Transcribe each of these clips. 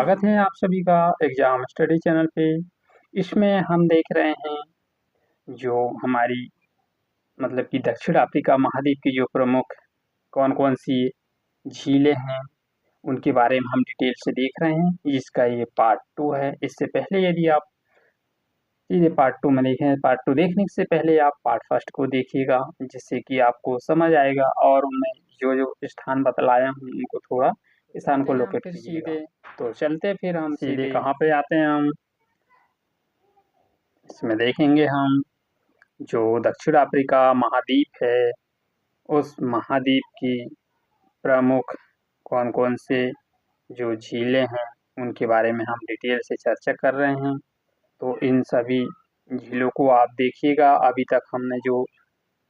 स्वागत है आप सभी का एग्जाम स्टडी चैनल पे। इसमें हम देख रहे हैं जो हमारी मतलब कि दक्षिण अफ्रीका महाद्वीप की जो प्रमुख कौन कौन सी झीलें हैं उनके बारे में हम डिटेल से देख रहे हैं। इसका ये पार्ट 2 है। इससे पहले यदि आप सीधे पार्ट 2 में देखें, पार्ट 2 देखने से पहले आप पार्ट फर्स्ट को देखिएगा, जिससे कि आपको समझ आएगा और उनमें जो जो स्थान बतलाया हूँ उनको थोड़ा स्थान को लोकेट कीजिएगा। तो चलते फिर हम सीधे कहाँ पे आते हैं। हम इसमें देखेंगे हम जो दक्षिण अफ्रीका महाद्वीप है उस महाद्वीप की प्रमुख कौन कौन से जो झीलें हैं उनके बारे में हम डिटेल से चर्चा कर रहे हैं। तो इन सभी झीलों को आप देखिएगा। अभी तक हमने जो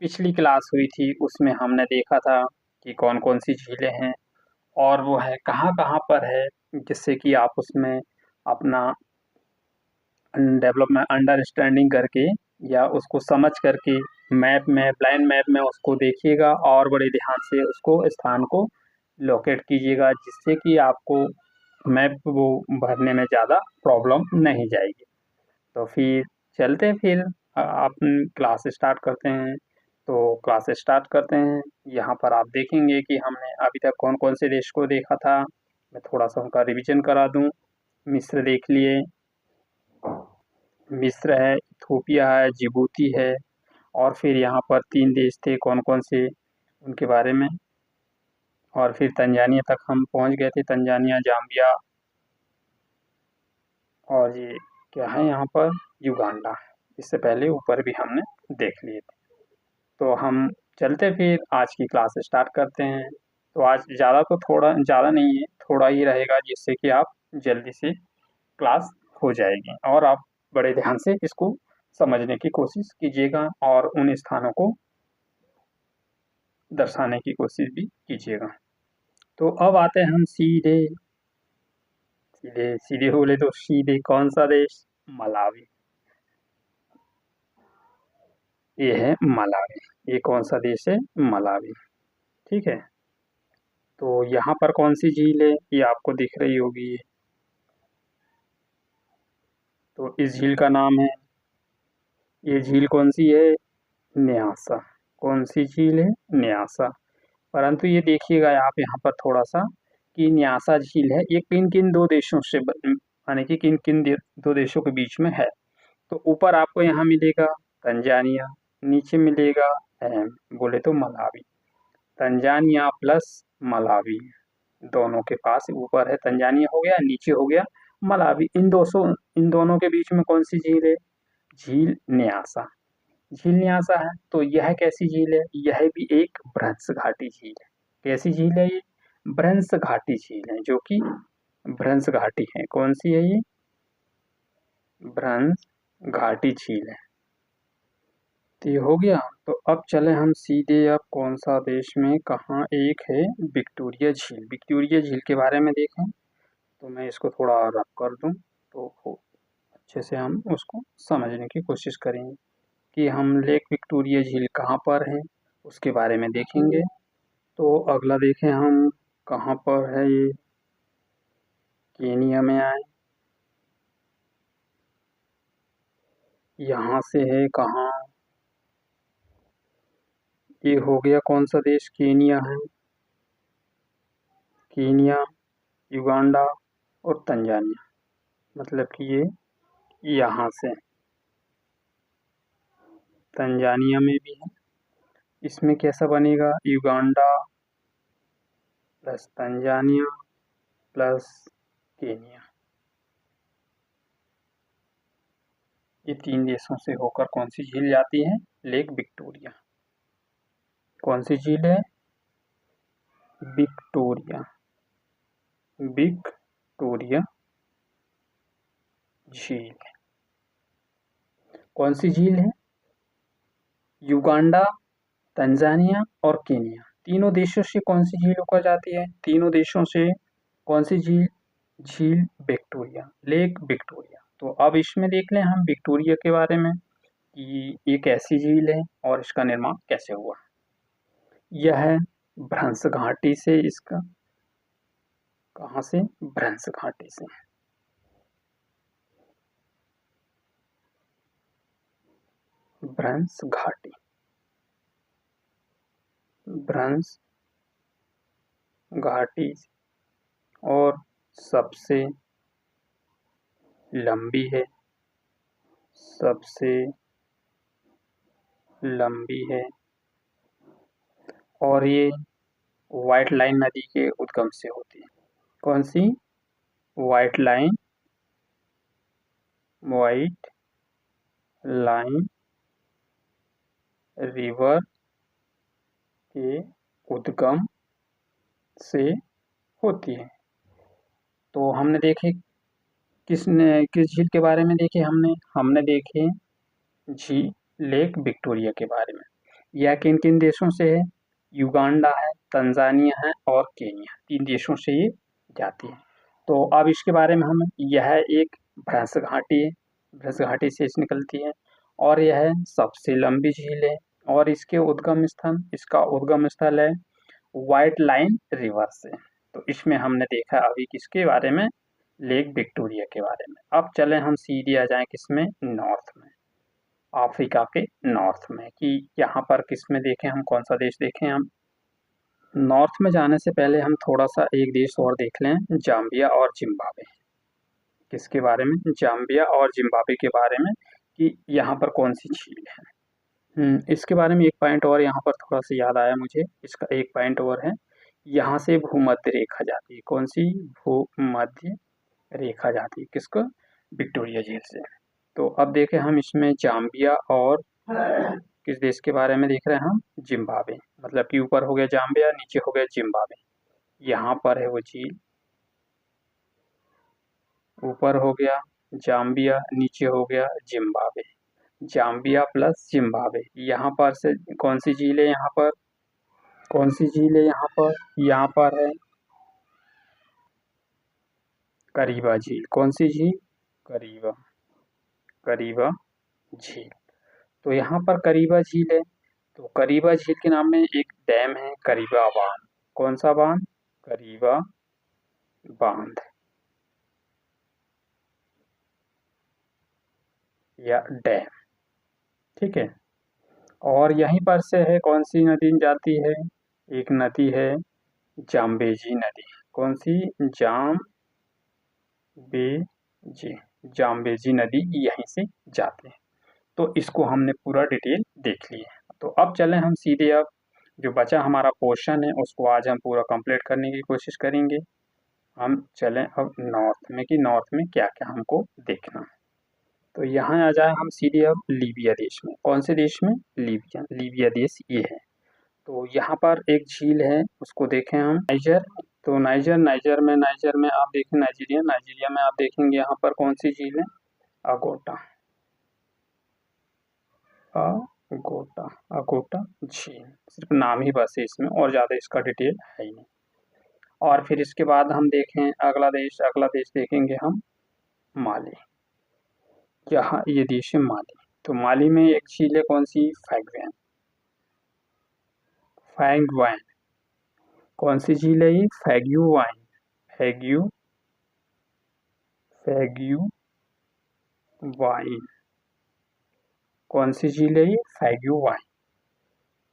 पिछली क्लास हुई थी उसमें हमने देखा था कि कौन कौन सी झीलें हैं और वो है कहाँ कहाँ पर है, जिससे कि आप उसमें अपना डेवलपमेंट अंडरस्टैंडिंग करके या उसको समझ करके मैप में ब्लाइंड मैप में उसको देखिएगा और बड़े ध्यान से उसको स्थान को लोकेट कीजिएगा, जिससे कि आपको मैप वो भरने में ज़्यादा प्रॉब्लम नहीं जाएगी। तो फिर चलते फिर अपन क्लास स्टार्ट करते हैं। तो क्लास स्टार्ट करते हैं। यहाँ पर आप देखेंगे कि हमने अभी तक कौन कौन से देश को देखा था। मैं थोड़ा सा उनका रिवीजन करा दूँ। मिस्र देख लिए, मिस्र है, इथोपिया है, जिबूती है और फिर यहाँ पर 3 देश थे कौन कौन से उनके बारे में। और फिर तंजानिया तक हम पहुँच गए थे, तंजानिया, जाम्बिया और ये क्या है यहाँ पर युगांडा। इससे पहले ऊपर भी हमने देख लिए थे। तो हम चलते फिर आज की क्लास स्टार्ट करते हैं। तो आज ज़्यादा नहीं है, थोड़ा ही रहेगा, जिससे कि आप जल्दी से क्लास हो जाएगी और आप बड़े ध्यान से इसको समझने की कोशिश कीजिएगा और उन स्थानों को दर्शाने की कोशिश भी कीजिएगा। तो अब आते हैं हम सीधे सीधे सीधे बोले तो सीधे कौन सा देश? मलावी। ये है मलावी। ये कौन सा देश है? मलावी। ठीक है। तो यहाँ पर कौन सी झील है? ये आपको दिख रही होगी। तो इस झील का नाम है, ये झील कौन सी है? न्यासा। कौन सी झील है? न्यासा। परंतु ये देखिएगा आप यहाँ पर थोड़ा सा कि न्यासा झील है ये किन किन दो देशों से यानी कि किन किन दो देशों के बीच में है। तो ऊपर आपको यहाँ मिलेगा तंजानिया, नीचे मिलेगा बोले तो मलावी। तंजानिया प्लस मलावी दोनों के पास, ऊपर है तंजानिया हो गया, नीचे हो गया मलावी। इन दोनों के बीच में कौन सी झील है? झील न्यासा। झील न्यासा है। तो यह कैसी झील है? यह भी एक भ्रंश घाटी झील है। कैसी झील है ये? भ्रंश घाटी झील है, जो कि भ्रंश घाटी है। कौन सी है ये? भ्रंश घाटी झील है। तो ये हो गया। तो अब चले हम सीधे, अब कौन सा देश में कहाँ एक है विक्टोरिया झील। विक्टोरिया झील के बारे में देखें तो मैं इसको थोड़ा रब कर दूं तो अच्छे से हम उसको समझने की कोशिश करेंगे कि हम लेक विक्टोरिया झील कहाँ पर है उसके बारे में देखेंगे। तो अगला देखें हम कहाँ पर है ये, केनिया में आए, यहाँ से है कहाँ, ये हो गया कौन सा देश? केनिया है। केनिया, युगांडा और तंजानिया, मतलब कि ये यहाँ से तंजानिया में भी है। इसमें कैसा बनेगा? Uganda plus Tanzania plus Kenya, ये 3 देशों से होकर कौन सी झील जाती है? Lake Victoria. कौन सी झील है? विक्टोरिया। विक्टोरिया झील। कौन सी झील है? युगांडा, तंजानिया और केनिया, तीनों देशों से कौन सी झील होकर जाती है? तीनों देशों से कौन सी झील? झील विक्टोरिया, लेक विक्टोरिया। तो अब इसमें देख लें हम विक्टोरिया के बारे में कि ये कैसी झील है और इसका निर्माण कैसे हुआ। यह भ्रंश घाटी से इसका कहाँ से? भ्रंश घाटी से। भ्रंश घाटी, भ्रंश घाटी और सबसे लंबी है, सबसे लंबी है और ये व्हाइट लाइन नदी के उद्गम से होती है। कौन सी? White line, white line river के उद्गम से होती है। तो हमने देखे किस झील के बारे में देखे हमने देखे झील लेक विक्टोरिया के बारे में। यह किन किन देशों से है? युगांडा है, तंजानिया है और केन्या, 3 देशों से ये जाती है। तो अब इसके बारे में यह एक भ्रंश घाटी है, भ्रंश घाटी से निकलती है और यह सबसे लंबी झील है और इसका उद्गम स्थल है व्हाइट लाइन रिवर से। तो इसमें हमने देखा अभी किसके बारे में? लेक विक्टोरिया के बारे में। अब चलें हम सीधे आ जाएं किसमें? नॉर्थ में, अफ्रीका के नॉर्थ में, कि यहाँ पर किसमें देखें हम, कौन सा देश देखें हम। नॉर्थ में जाने से पहले हम थोड़ा सा एक देश और देख लें, जाम्बिया और जिम्बाब्वे। किसके बारे में? जाम्बिया और जिम्बाब्वे के बारे में, कि यहाँ पर कौन सी झील है। इसके बारे में एक पॉइंट और यहाँ पर थोड़ा सा याद आया मुझे, इसका एक पॉइंट और है, यहाँ से भूमध्य रेखा जाती है। कौन सी? भूमध्य रेखा जाती है किसको? विक्टोरिया झील से। तो अब देखें हम इसमें जाम्बिया और किस देश के बारे में देख रहे हैं हम? जिम्बाब्वे। मतलब कि ऊपर हो गया जाम्बिया, नीचे हो गया जिम्बाब्वे। यहाँ पर है वो झील, ऊपर हो गया जाम्बिया, नीचे हो गया जिम्बाब्वे। जाम्बिया प्लस जिम्बाब्वे, यहाँ पर से कौन सी झील है? यहाँ पर कौन सी झील है? यहाँ पर है करीबा झील। कौन सी झील? करीबा झील। तो यहाँ पर करीबा झील है, तो करीबा झील के नाम में एक डैम है, करीबा बांध। कौन सा बांध? करीबा बांध या डैम, ठीक है। और यहीं पर से है कौन सी नदी जाती है? एक नदी है जाम्बेजी नदी। कौन सी? जाम्बेजी नदी यहीं से जाती है। तो इसको हमने पूरा डिटेल देख लिया। तो अब चलें हम सीधे, अब जो बचा हमारा पोर्शन है उसको आज हम पूरा कंप्लीट करने की कोशिश करेंगे। हम चलें अब नॉर्थ में, कि नॉर्थ में क्या क्या हमको देखना है। तो यहाँ आ जाए हम सीधे अब लीबिया देश में। कौन से देश में? लीबिया देश ये है। तो यहाँ पर एक झील है, उसको देखें हम, नाइजर। तो नाइजर में आप देखें नाइजीरिया में आप देखेंगे यहाँ पर कौन सी झील है? अगोटा झील। सिर्फ नाम ही बस है इसमें, और ज़्यादा इसका डिटेल है ही नहीं। और फिर इसके बाद हम देखें अगला देश देखेंगे हम माली। यहाँ ये देश है माली। तो माली में एक झील है, कौन सी? फैंगवाइन। कौन सी झील है ये? फैग्युवाइन। कौन सी झील है ये? फैग्युवाइन।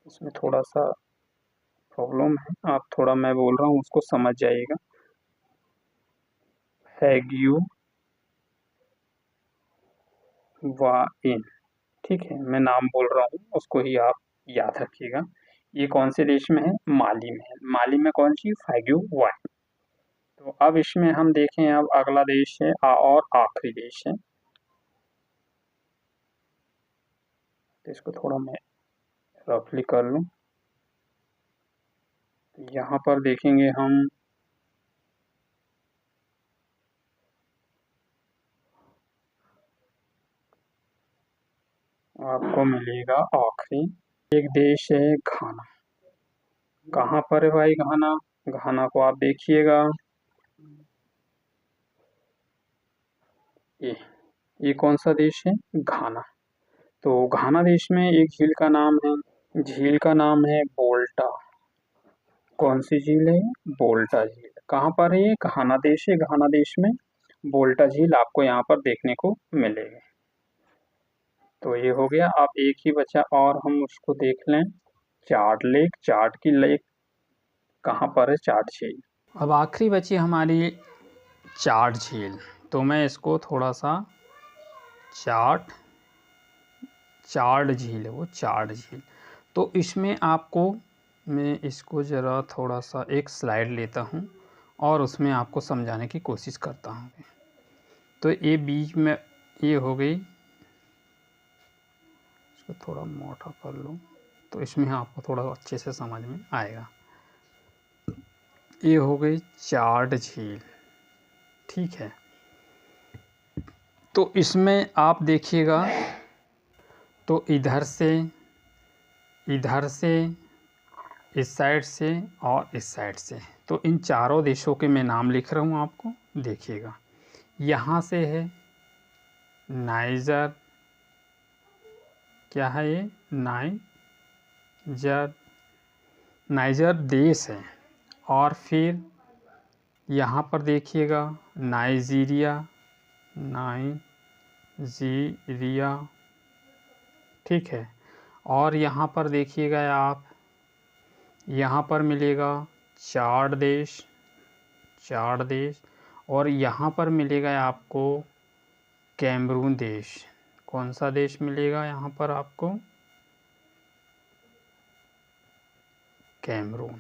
इसमें थोड़ा सा प्रॉब्लम है, आप थोड़ा मैं बोल रहा हूँ उसको समझ जाइएगा। फैग्युवाइन, ठीक है, मैं नाम बोल रहा हूँ उसको ही आप याद रखिएगा। ये कौन से देश में है? माली में है। माली में कौन सी? फैग्युवाइन। तो अब इसमें हम देखें, अब अगला देश है और आखिरी देश है, तो इसको थोड़ा मैं रफली कर लूँ। यहाँ पर देखेंगे हम आपको मिलेगा आखिरी एक देश है घाना। कहाँ पर है भाई घाना? घाना को आप देखिएगा, ये कौन सा देश है? घाना। तो घाना देश में एक झील का नाम है बोल्टा। कौन सी झील है? बोल्टा झील। कहाँ पर है ये? घाना देश है। घाना देश में वोल्टा झील आपको यहाँ पर देखने को मिलेगी। तो ये हो गया। अब एक ही बचा और हम उसको देख लें, चार्ट लेक। चार्ट की लेक कहाँ पर है? चार्ट झील। अब आखिरी बची हमारी चार्ट झील। तो मैं इसको थोड़ा सा चार्ट झील है वो, चार्ट झील। तो इसमें आपको मैं इसको ज़रा थोड़ा सा एक स्लाइड लेता हूँ और उसमें आपको समझाने की कोशिश करता हूँ। तो ये बीच में ये हो गई, इसको थोड़ा मोटा कर लूँ तो इसमें आपको थोड़ा अच्छे से समझ में आएगा। ये हो गई चार्ट झील, ठीक है। तो इसमें आप देखिएगा तो इधर से, इस साइड से और इस साइड से, तो इन चारों देशों के मैं नाम लिख रहा हूँ आपको, देखिएगा। यहाँ से है नाइजर, क्या है ये? नाइजर देश है। और फिर यहाँ पर देखिएगा नाइजीरिया, ठीक है। और यहाँ पर देखिएगा आप, यहाँ पर मिलेगा चार्ट देश, और यहाँ पर मिलेगा आपको कैमरून देश। कौन सा देश मिलेगा यहाँ पर आपको? कैमरून,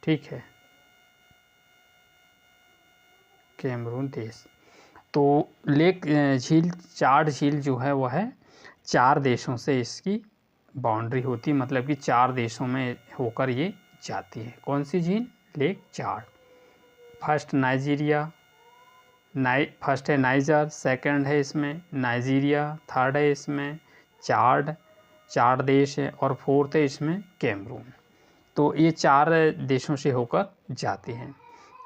ठीक है, कैमरून देश। तो लेक झील, चार्ट झील जो है वह है 4 देशों से इसकी बाउंड्री होती, मतलब कि 4 देशों में होकर ये जाती है। कौन सी झील? Lake chart. फर्स्ट है नाइजर, सेकंड है इसमें नाइजीरिया, थर्ड है इसमें चार्ट देश है, और फोर्थ है इसमें कैमरून। तो ये 4 देशों से होकर जाती हैं।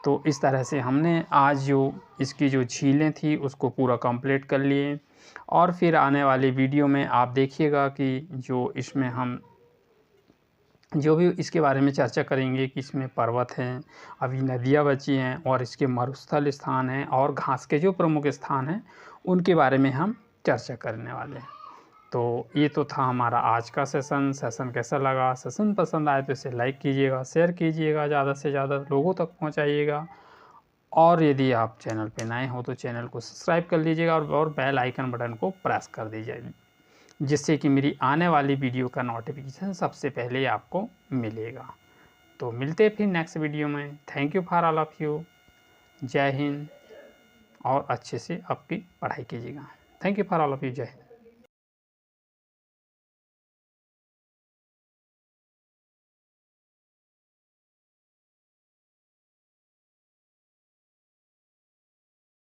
तो इस तरह से हमने आज जो इसकी जो झीलें थी उसको पूरा कंप्लीट कर लिए। और फिर आने वाली वीडियो में आप देखिएगा कि जो इसमें हम जो भी इसके बारे में चर्चा करेंगे कि इसमें पर्वत हैं, अभी नदियाँ बची हैं, और इसके मरुस्थल स्थान हैं, और घास के जो प्रमुख स्थान हैं उनके बारे में हम चर्चा करने वाले हैं। तो ये तो था हमारा आज का सेशन कैसा लगा? सेशन पसंद आए तो इसे लाइक कीजिएगा, शेयर कीजिएगा, ज़्यादा से ज़्यादा लोगों तक पहुंचाइएगा। और यदि आप चैनल पे नए हो तो चैनल को सब्सक्राइब कर लीजिएगा और बेल आइकन बटन को प्रेस कर दीजिए, जिससे कि मेरी आने वाली वीडियो का नोटिफिकेशन सबसे पहले आपको मिलेगा। तो मिलते हैं फिर नेक्स्ट वीडियो में। Thank you for all of you. जय हिंद, और अच्छे से आपकी पढ़ाई कीजिएगा। Thank you for all of you. जय हिंद।